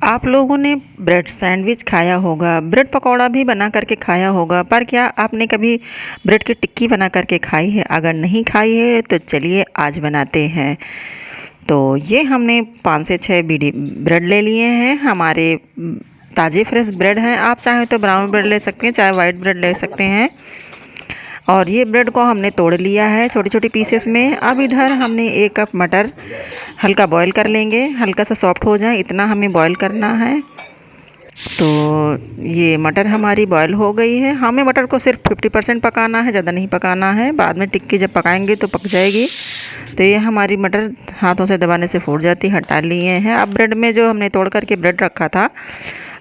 आप लोगों ने ब्रेड सैंडविच खाया होगा, ब्रेड पकौड़ा भी बना करके खाया होगा, पर क्या आपने कभी ब्रेड की टिक्की बना करके खाई है? अगर नहीं खाई है तो चलिए आज बनाते हैं। तो ये हमने 5 से 6 बीडी ब्रेड ले लिए हैं। हमारे ताज़े फ्रेश ब्रेड हैं। आप चाहें तो ब्राउन ब्रेड ले सकते हैं, चाहे वाइट ब्रेड ले सकते हैं। और ये ब्रेड को हमने तोड़ लिया है छोटी छोटी पीसेस में। अब इधर हमने 1 कप मटर हल्का बॉईल कर लेंगे, हल्का सा सॉफ्ट हो जाए इतना हमें बॉईल करना है। तो ये मटर हमारी बॉईल हो गई है। हमें मटर को सिर्फ 50% पकाना है, ज़्यादा नहीं पकाना है। बाद में टिक्की जब पकाएंगे तो पक जाएगी। तो ये हमारी मटर हाथों से दबाने से फूट जाती, हटा लिए हैं। अब ब्रेड में जो हमने तोड़ करके ब्रेड रखा था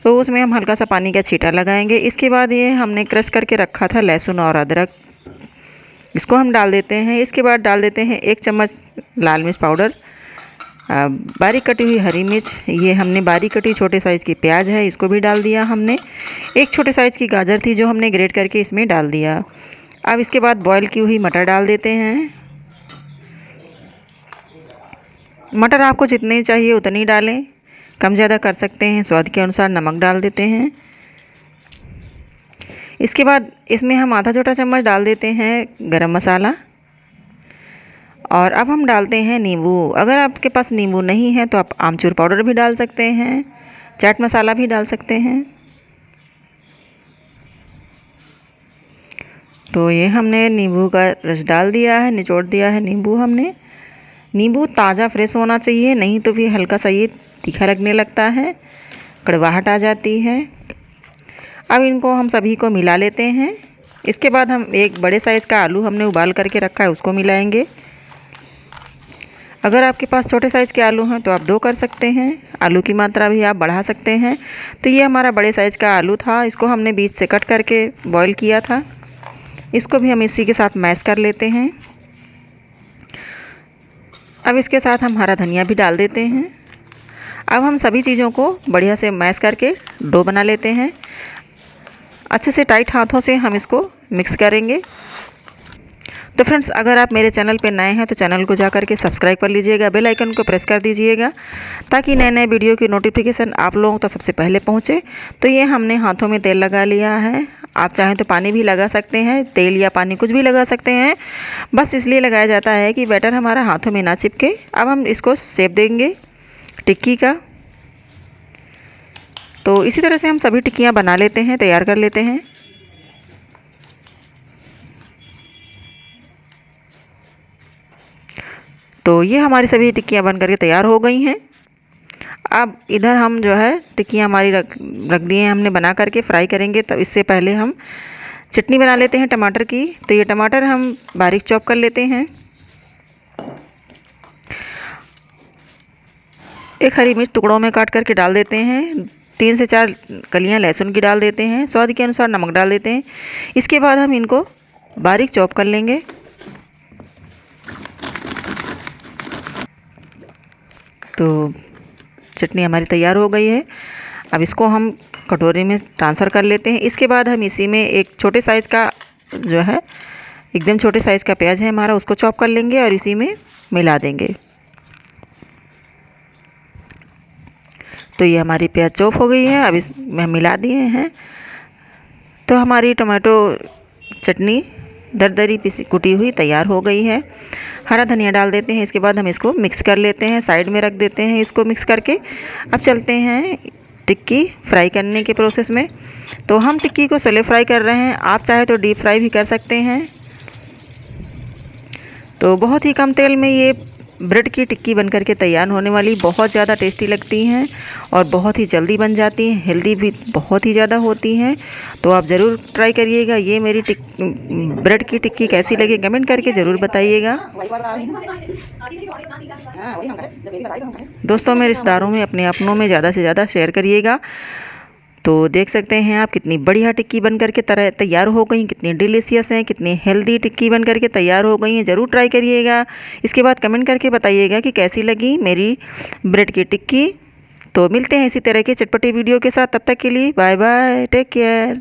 तो उसमें हम हल्का सा पानी का छींटा लगाएंगे। इसके बाद ये हमने क्रश करके रखा था लहसुन और अदरक, इसको हम डाल देते हैं। इसके बाद डाल देते हैं 1 चम्मच लाल मिर्च पाउडर, बारीक कटी हुई हरी मिर्च, ये हमने बारीक कटी छोटे साइज़ की प्याज है इसको भी डाल दिया हमने। 1 छोटे साइज़ की गाजर थी जो हमने ग्रेट करके इसमें डाल दिया। अब इसके बाद बॉईल की हुई मटर डाल देते हैं। मटर आपको जितने चाहिए उतनी डालें, कम ज़्यादा कर सकते हैं। स्वाद के अनुसार नमक डाल देते हैं। इसके बाद इसमें हम आधा छोटा चम्मच डाल देते हैं गरम मसाला। और अब हम डालते हैं नींबू। अगर आपके पास नींबू नहीं है तो आप आमचूर पाउडर भी डाल सकते हैं, चाट मसाला भी डाल सकते हैं। तो ये हमने नींबू का रस डाल दिया है, निचोड़ दिया है नींबू हमने। नींबू ताज़ा फ्रेश होना चाहिए, नहीं तो भी हल्का सा ये तीखा लगने लगता है, कड़वाहट आ जाती है। अब इनको हम सभी को मिला लेते हैं। इसके बाद हम 1 बड़े साइज़ का आलू हमने उबाल करके रखा है उसको मिलाएंगे। अगर आपके पास छोटे साइज़ के आलू हैं तो आप 2 कर सकते हैं, आलू की मात्रा भी आप बढ़ा सकते हैं। तो ये हमारा बड़े साइज़ का आलू था, इसको हमने बीच से कट करके बॉईल किया था। इसको भी हम इसी के साथ मैश कर लेते हैं। अब इसके साथ हम हरा धनिया भी डाल देते हैं। अब हम सभी चीज़ों को बढ़िया से मैश करके डो बना लेते हैं। अच्छे से टाइट हाथों से हम इसको मिक्स करेंगे। तो फ्रेंड्स, अगर आप मेरे चैनल पे नए हैं तो चैनल को जा करके सब्सक्राइब कर लीजिएगा, बेल आइकन को प्रेस कर दीजिएगा ताकि नए नए वीडियो की नोटिफिकेशन आप लोगों तक सबसे पहले पहुंचे। तो ये हमने हाथों में तेल लगा लिया है। आप चाहें तो पानी भी लगा सकते हैं, तेल या पानी कुछ भी लगा सकते हैं। बस इसलिए लगाया जाता है कि बैटर हमारा हाथों में ना चिपके। अब हम इसको शेप देंगे टिक्की का। तो इसी तरह से हम सभी टिक्कियाँ बना लेते हैं, तैयार कर लेते हैं। तो ये हमारी सभी टिक्कियाँ बन करके तैयार हो गई हैं। अब इधर हम जो है टिक्कियाँ हमारी रख दिए हैं हमने बना करके, फ्राई करेंगे। तब इससे पहले हम चटनी बना लेते हैं टमाटर की। तो ये टमाटर हम बारीक चॉप कर लेते हैं। 1 हरी मिर्च टुकड़ों में काट करके डाल देते हैं। 3 से 4 कलियाँ लहसुन की डाल देते हैं। स्वाद के अनुसार नमक डाल देते हैं। इसके बाद हम इनको बारीक चॉप कर लेंगे। तो चटनी हमारी तैयार हो गई है। अब इसको हम कटोरी में ट्रांसफ़र कर लेते हैं। इसके बाद हम इसी में 1 छोटे साइज़ का जो है एकदम छोटे साइज़ का प्याज है हमारा, उसको चॉप कर लेंगे और इसी में मिला देंगे। तो ये हमारी प्याज चॉप हो गई है, अब इसमें हम मिला दिए हैं। तो हमारी टमाटो चटनी दरदरी पिसी कुटी हुई तैयार हो गई है। हरा धनिया डाल देते हैं। इसके बाद हम इसको मिक्स कर लेते हैं, साइड में रख देते हैं इसको मिक्स करके। अब चलते हैं टिक्की फ्राई करने के प्रोसेस में। तो हम टिक्की को स्लो फ्राई कर रहे हैं, आप चाहे तो डीप फ्राई भी कर सकते हैं। तो बहुत ही कम तेल में ये ब्रेड की टिक्की बन करके तैयार होने वाली, बहुत ज़्यादा टेस्टी लगती हैं और बहुत ही जल्दी बन जाती हैं, हेल्दी भी बहुत ही ज़्यादा होती हैं। तो आप ज़रूर ट्राई करिएगा। ये मेरी ब्रेड की टिक्की कैसी लगी कमेंट करके ज़रूर बताइएगा। दोस्तों में, रिश्तेदारों में, अपने अपनों में ज़्यादा से ज़्यादा शेयर करिएगा। तो देख सकते हैं आप कितनी बढ़िया टिक्की बन करके तैयार हो गई, कितनी डिलीशियस हैं, कितनी हेल्दी टिक्की बन करके तैयार हो गई हैं। ज़रूर ट्राई करिएगा। इसके बाद कमेंट करके बताइएगा कि कैसी लगी मेरी ब्रेड की टिक्की। तो मिलते हैं इसी तरह के चटपटी वीडियो के साथ। तब तक के लिए बाय बाय, टेक केयर।